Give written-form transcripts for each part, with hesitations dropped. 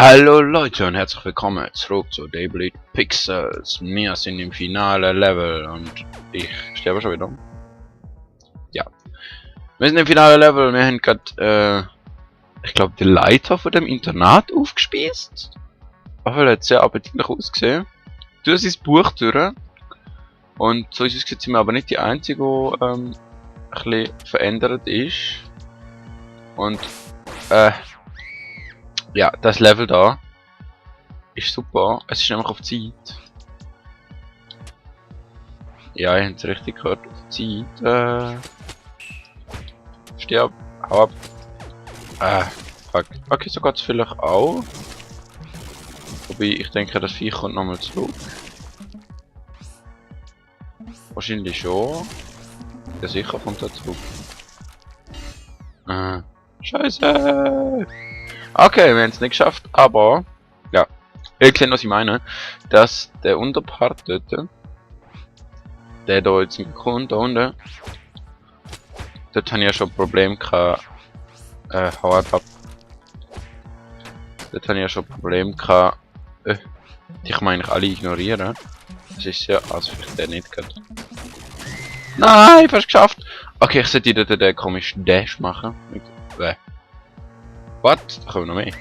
Hallo Leute und herzlich willkommen zurück zu Daybreed Pixels. Wir sind im finalen Level und ich sterbe schon wieder. Ja, wir sind im finalen Level. Wir haben gerade, ich glaube, die Leiter von dem Internat aufgespießt. Aber hat sehr appetitlich ausgesehen. Du hast das Buch durch. Und so ist es gesehen, sind wir aber nicht die einzige, die ein bisschen verändert ist. Und ja, das Level da ist super. Es ist nämlich auf Zeit. Ja, ihr habt es richtig gehört. Auf Zeit. Stirb. Hau ab. Fuck. Okay, so geht es vielleicht auch. Wobei, ich denke, das Viech kommt nochmal zurück. Wahrscheinlich schon. Ja, sicher kommt er zurück. Scheiße! Okay, wir haben es nicht geschafft, aber ja, ihr seht, was ich meine, dass der Unterpart dort, der da jetzt kommt, da unten, dort habe ich ja schon ein Problem gehabt, hau ab. Dort habe ich ja schon ein Problem gehabt, die kann man eigentlich alle ignorieren. Das ist ja, also vielleicht der nicht geht. Nein, fast geschafft! Okay, ich sollte dort den komischen Dash machen. Was? Da kommen noch mehr.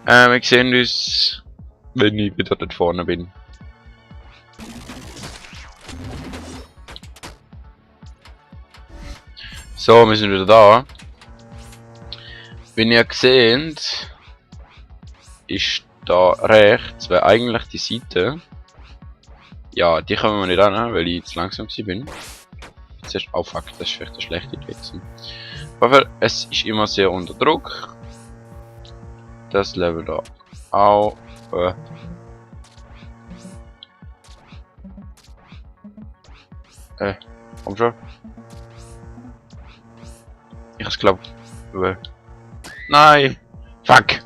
Wir sehen uns, wenn ich wieder dort vorne bin. So, wir sind wieder da. Wenn ihr seht, ist da rechts, wäre eigentlich die Seite. Ja, die können wir nicht an, weil ich zu langsam bin. Zuerst, oh fuck, das ist vielleicht eine schlechte Idee gewesen. Aber es ist immer sehr unter Druck. Das Level da auch. Komm schon. Ich glaube. Nein! Fuck!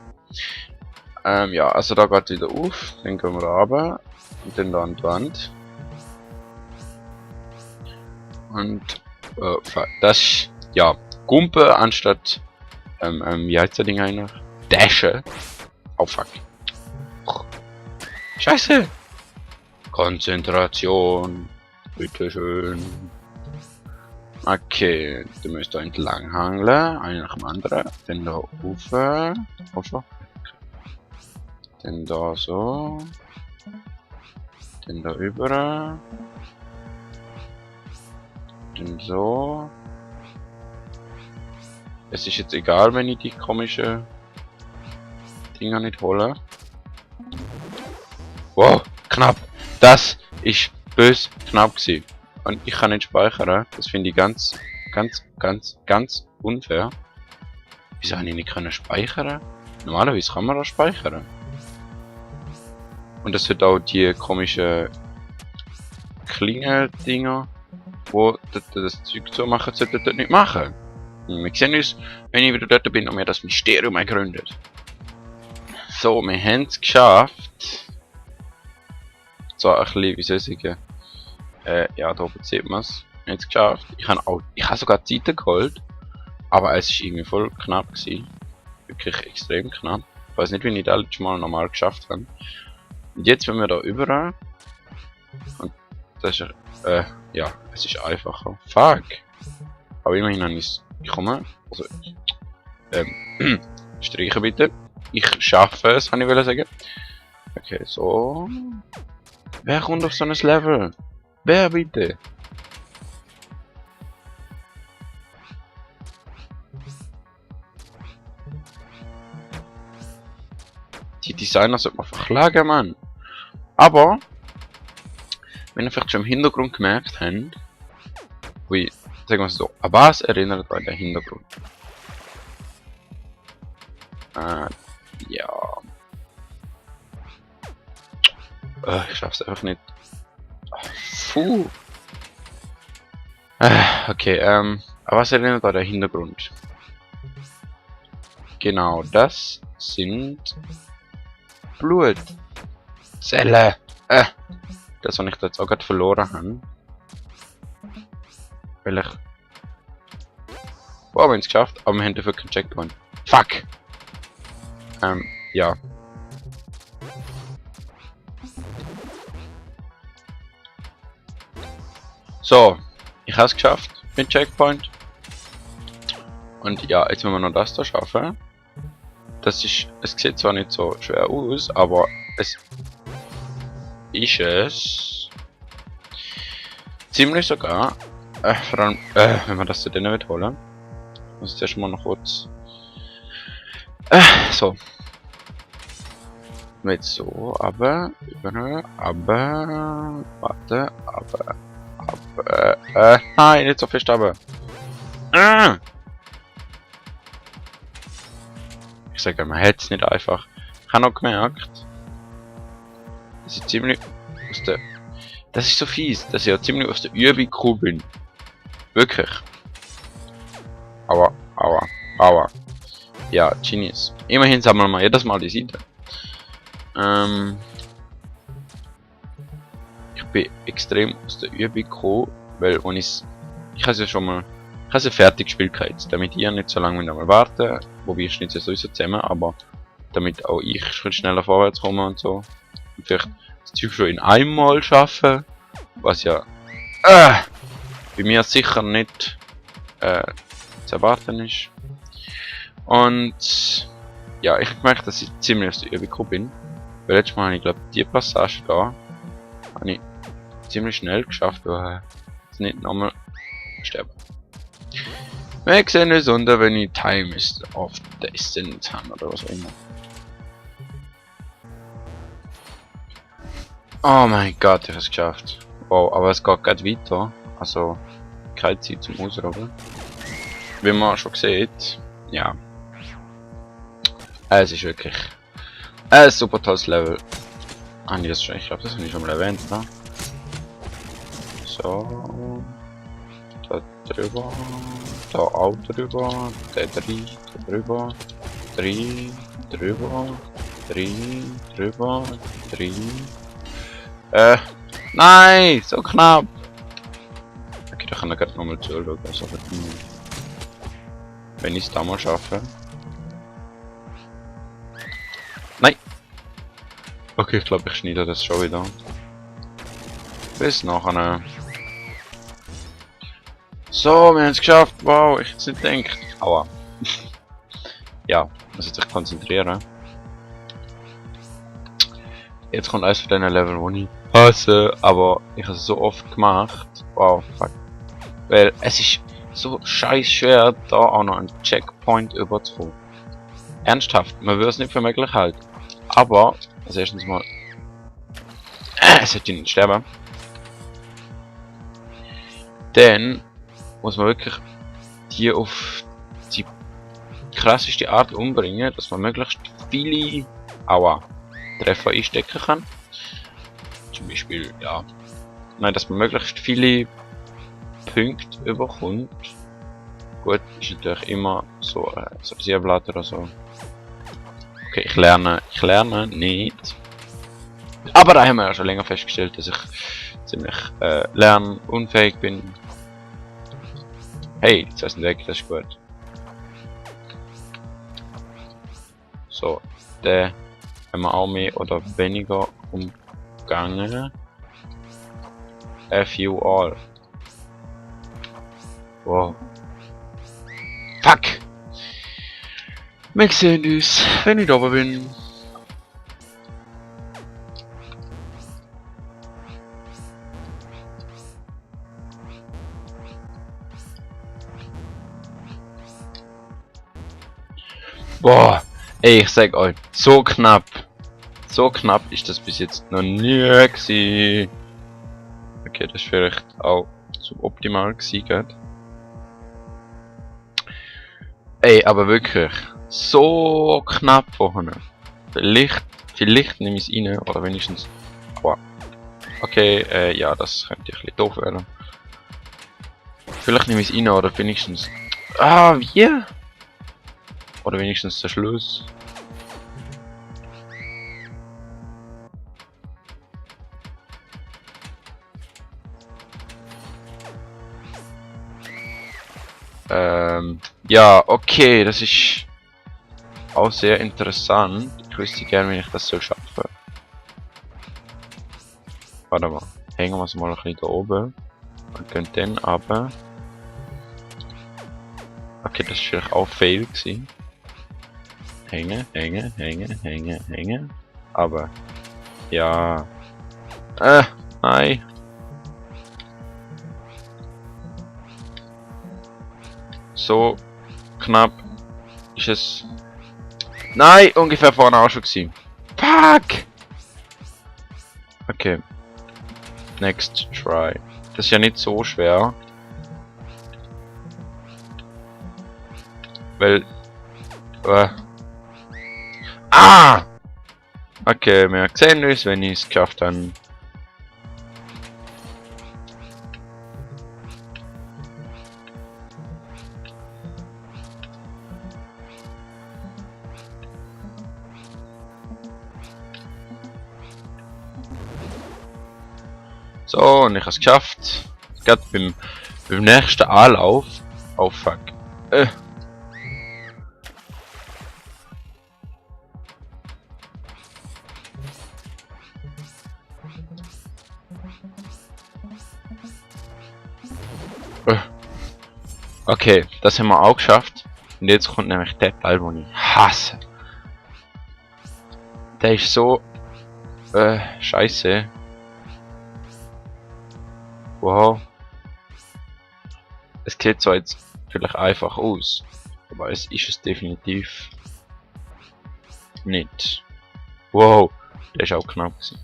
Ja, also da geht wieder auf. Dann gehen wir runter. Und dann da an die Wand. Und das ja. Gumpe anstatt wie heißt das Ding eigentlich? Dashen. Oh fuck. Scheiße! Konzentration. Bitteschön. Okay, du musst da entlang hangeln, einer nach dem anderen. Dann da rauf. Oh schon. Dann da so. Dann da über. Dann so. Es ist jetzt egal, wenn ich die komischen Dinger nicht hole. Wow, knapp. Das ist bös knapp gewesen. Und ich kann nicht speichern. Das finde ich ganz unfair. Wieso habe ich nicht können speichern? Normalerweise kann man das speichern. Und das wird auch die komischen Klingeldinger, wo das Zeug zu machen, sollte das nicht machen. Wir sehen uns, wenn ich wieder dort bin und mir das Mysterium ergründet. So, wir haben es geschafft. So ein bisschen, wie soll ich sagen? Ja, da oben sieht man es. Wir haben es geschafft. Ich habe sogar Zeiten geholt. Aber es war irgendwie voll knapp gewesen. Wirklich extrem knapp. Ich weiß nicht, wie ich das letztes Mal normal geschafft habe. Und jetzt, wenn wir da über. Und das ist, ja, es ist einfacher. Fuck! Aber immerhin habe ich es. Ich komme. Also, streichen bitte. Ich schaffe es, kann ich sagen. Okay, so. Wer kommt auf so ein Level? Wer bitte? Die Designer sollte man verklagen, Mann. Aber, wenn ihr vielleicht schon im Hintergrund gemerkt habt, wie, sagen wir es so, an was erinnert euch der Hintergrund? Ja. Ich schaff's einfach nicht. Puh. Okay, an was erinnert euch der Hintergrund? Genau, das sind Blutzellen. Das, was ich jetzt auch gerade verloren habe. Weil ich... Wow, wir haben es geschafft, aber wir haben dafür keinen Checkpoint. Fuck! ja. So, ich habe es geschafft mit Checkpoint. Und ja, jetzt müssen wir noch das da schaffen. Das ist, es sieht zwar nicht so schwer aus, aber es ist es ziemlich sogar. Vor allem, wenn wir das zu denen wiederholen. Muss ich zuerst mal noch kurz. So. Jetzt so, aber, warte, nein, nicht so fest, aber. Ich sage, man hätte es nicht einfach. Ich habe noch gemerkt, dass ich ziemlich aus der. Das ist so fies, dass ich ja ziemlich aus der Übung gekommen bin. Wirklich. Aua. Ja, Genius. Immerhin sammeln wir jedes Mal die Seite. Ich bin extrem aus der Übung gekommen, weil ich habe es ja schon mal, ich habe es ja fertig gespielt jetzt, damit ihr nicht so lange mal warten, wobei ich schneide es sowieso zusammen, aber damit auch ich schneller vorwärts komme und so. Und vielleicht das Zeug schon in einmal schaffen, was ja bei mir sicher nicht zu erwarten ist. Und ja, ich habe gemerkt, dass ich ziemlich aus der Übung gekommen bin. Weil letztes Mal habe ich glaube die Passage da habe ich ziemlich schnell geschafft, weil ich nicht nochmal sterben. Wir sehen uns unter, wenn ich Time ist auf der Descent habe oder was auch immer. Oh mein Gott, ich habe es geschafft. Wow, aber es geht gerade weiter. Also keine Zeit zum Ausruhen. Wie man schon sieht, ja. Es ist wirklich ein super tolles Level. Ah, nee, das schon, ich glaube, das habe ich schon mal erwähnt, ne? So. Da drüber. Da auch drüber. Da drüber. Drüber. Nein! So knapp! Okay, da kann er gerade nochmal zuschauen. Also, wenn ich es da mal schaffe. Nein! Okay, ich glaube, ich schneide das schon wieder. Bis nachher. So, wir haben es geschafft. Wow, ich hätte es nicht gedacht. Aua. Ja, muss jetzt sich konzentrieren. Jetzt kommt eines von diesen Level, wo ich hasse, aber ich habe es so oft gemacht. Wow, fuck. Weil es ist so scheiß schwer, da auch noch einen Checkpoint überzukommen. Ernsthaft, man würde es nicht für möglich halten. Aber, also erstens mal, es hätte nicht sterben. Dann muss man wirklich die auf die krasseste Art umbringen, dass man möglichst viele Treffer einstecken kann. Zum Beispiel, ja, nein, dass man möglichst viele Punkte überkommt. Gut, ist natürlich immer so so ein Sierblatt oder so. Okay, ich lerne nicht. Aber da haben wir ja schon länger festgestellt, dass ich ziemlich lernunfähig bin. Hey, jetzt ist weg, das ist gut. So, der haben wir auch mehr oder weniger umgangen. F you all. Wow. Fuck! Wir sehen uns, wenn ich da oben bin. Boah, ey, ich sag euch, so knapp ist das bis jetzt noch nie gewesen. Okay, das ist vielleicht auch suboptimal gewesen. Ey, aber wirklich, so knapp vorne. Vielleicht nehme ich es rein, oder wenigstens. Aua. Okay, ja, das könnte ein bisschen doof werden. Vielleicht nehme ich es rein, oder wenigstens. Ah, wie? Oder wenigstens der Schluss. Ja, okay, das ist auch sehr interessant. Ich Eigentlich wüsste ich gerne, wie ich das soll schaffen. Warte mal. Hängen wir es mal ein bisschen da oben. Und gehen dann runter. Okay, das war vielleicht auch Fail gewesen. Hängen, hängen, hängen, hängen, hängen. Aber. Ja. Nein. So knapp ist es. Nein, ungefähr vorne auch schon gewesen. Fuck! Okay. Next try. Das ist ja nicht so schwer. Weil. Ah! Okay, wir sehen uns, wenn ich es geschafft habe. So, und ich habe es geschafft. Gerade beim nächsten Anlauf. Oh fuck. Okay, das haben wir auch geschafft. Und jetzt kommt nämlich der Teil, den ich hasse. Der ist so scheiße. Wow. Es sieht zwar jetzt vielleicht einfach aus, aber es ist es definitiv nicht. Wow, der ist auch knapp gewesen.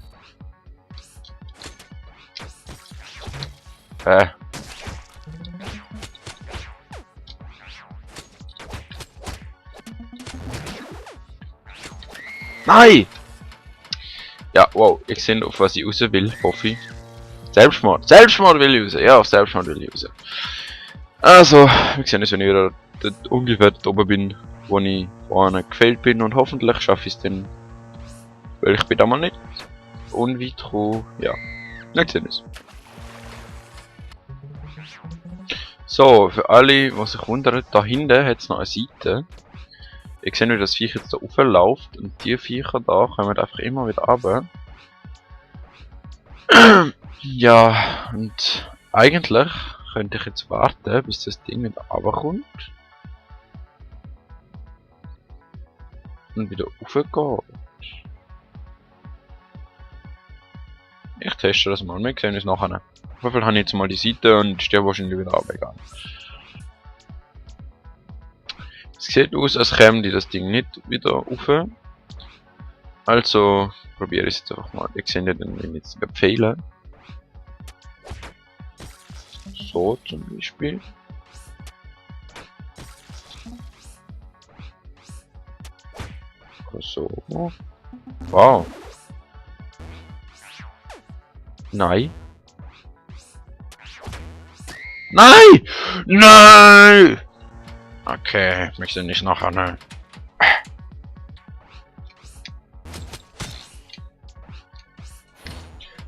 Nein! Ja, wow, ich sehe auf was ich raus will, hoffe ich. Selbstmord! Selbstmord will ich raus! Ja, auf Selbstmord will ich raus. Also, wir sehen uns, wenn ich wieder dort ungefähr dort oben bin, wo ich vorne gefällt bin, und hoffentlich schaffe ich es dann. Weil ich bin da mal nicht unweit gekommen. Ja, wir sehen uns. So, für alle, die sich wundern, da hinten hat es noch eine Seite. Ich sehe, wie das Viech jetzt da raufläuft, und die Viecher da kommen einfach immer wieder runter. Ja, und eigentlich könnte ich jetzt warten, bis das Ding wieder runterkommt. Und wieder raufgeht. Ich teste das mal, wir sehen uns nachher. Auf jeden Fall habe ich jetzt mal die Seite und stehe wahrscheinlich wieder runtergegangen. Es sieht aus, als käme das Ding nicht wieder rauf. Also probiere ich es jetzt einfach mal. Ich sehe ja dann, wenn ich jetzt Pfeile. So zum Beispiel. So. Wow. Nein. Nein! Nein! Okay, ich möchte nicht nachher, ne?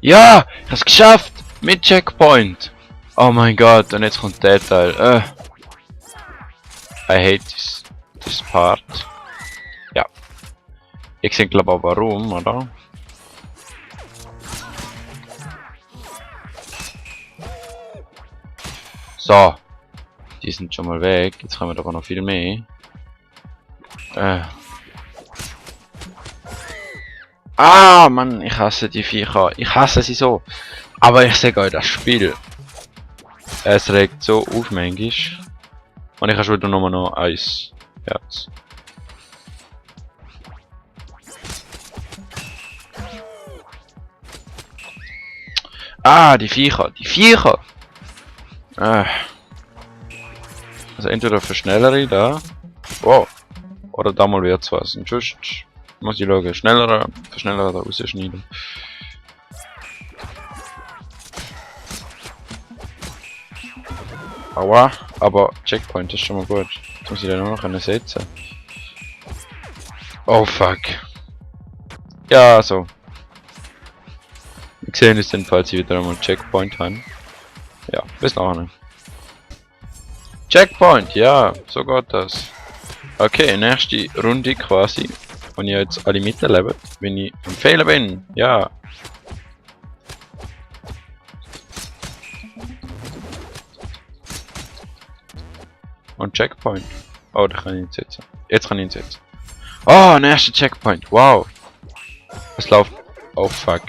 Ja! Ich hab's geschafft! Mit Checkpoint! Oh mein Gott, und jetzt kommt der Teil. I hate this part. Ja. Ich sehe glaube auch warum, oder? So. Die sind schon mal weg. Jetzt haben wir aber noch viel mehr. Ah, Mann, ich hasse die Viecher. Ich hasse sie so. Aber ich sage euch, das Spiel. Es regt so auf manchmal. Und ich habe schon wieder nur noch eins Herz. Ah, die Viecher. Die Viecher! Also entweder für schnellere da. Wow. Oder da mal wird's was. Und sonst muss ich schauen. Schneller da rausschneiden. Aua, aber Checkpoint ist schon mal gut. Jetzt muss ich den nur noch setzen. Oh fuck. Ja, so. Wir sehen uns dann, falls ich wieder einmal Checkpoint habe. Ja, bis nachher. Checkpoint, ja, so geht das. Okay, nächste Runde quasi. Und ihr jetzt alle miterlebt, wenn ich am Fehler bin. Ja. Und Checkpoint. Oh, da kann ich ihn setzen. Jetzt kann ich ihn setzen. Oh, ein erster Checkpoint. Wow. Es läuft. Oh, fuck.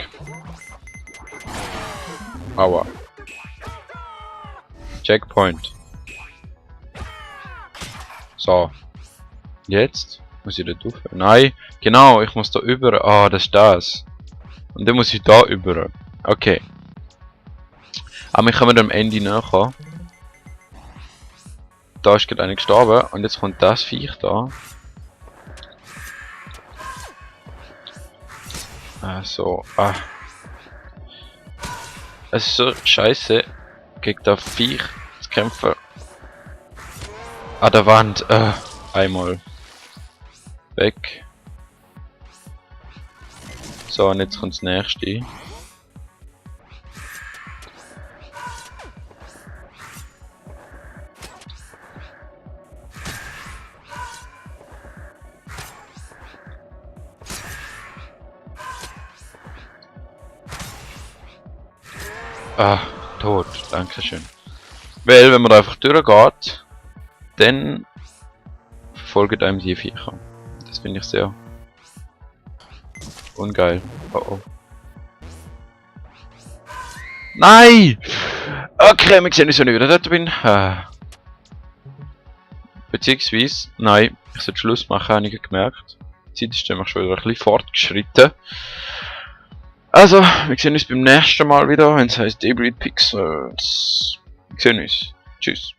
Aua. Checkpoint. So. Jetzt muss ich da drauf. Nein, genau, ich muss da über. Ah, das ist das. Und dann muss ich da über. Okay. Aber ich kann mir am Ende nachher. Da ist gerade einer gestorben und jetzt kommt das Viech da. So, es ist so scheiße, gegen das Viech zu kämpfen. An der Wand, einmal. Weg. So, und jetzt kommt das nächste. Tot, dankeschön. Weil, wenn man da einfach durchgeht, dann folgen einem die Viecher. Das finde ich sehr ungeil. Oh oh. Nein! Okay, wir sehen uns, wenn ich wieder dort bin. Beziehungsweise, nein, ich sollte Schluss machen, habe ich gemerkt. Die Zeit ist nämlich schon wieder ein bisschen fortgeschritten. Also, wir sehen uns beim nächsten Mal wieder, wenn es heißt Daybreed Pixels. Wir sehen uns. Tschüss.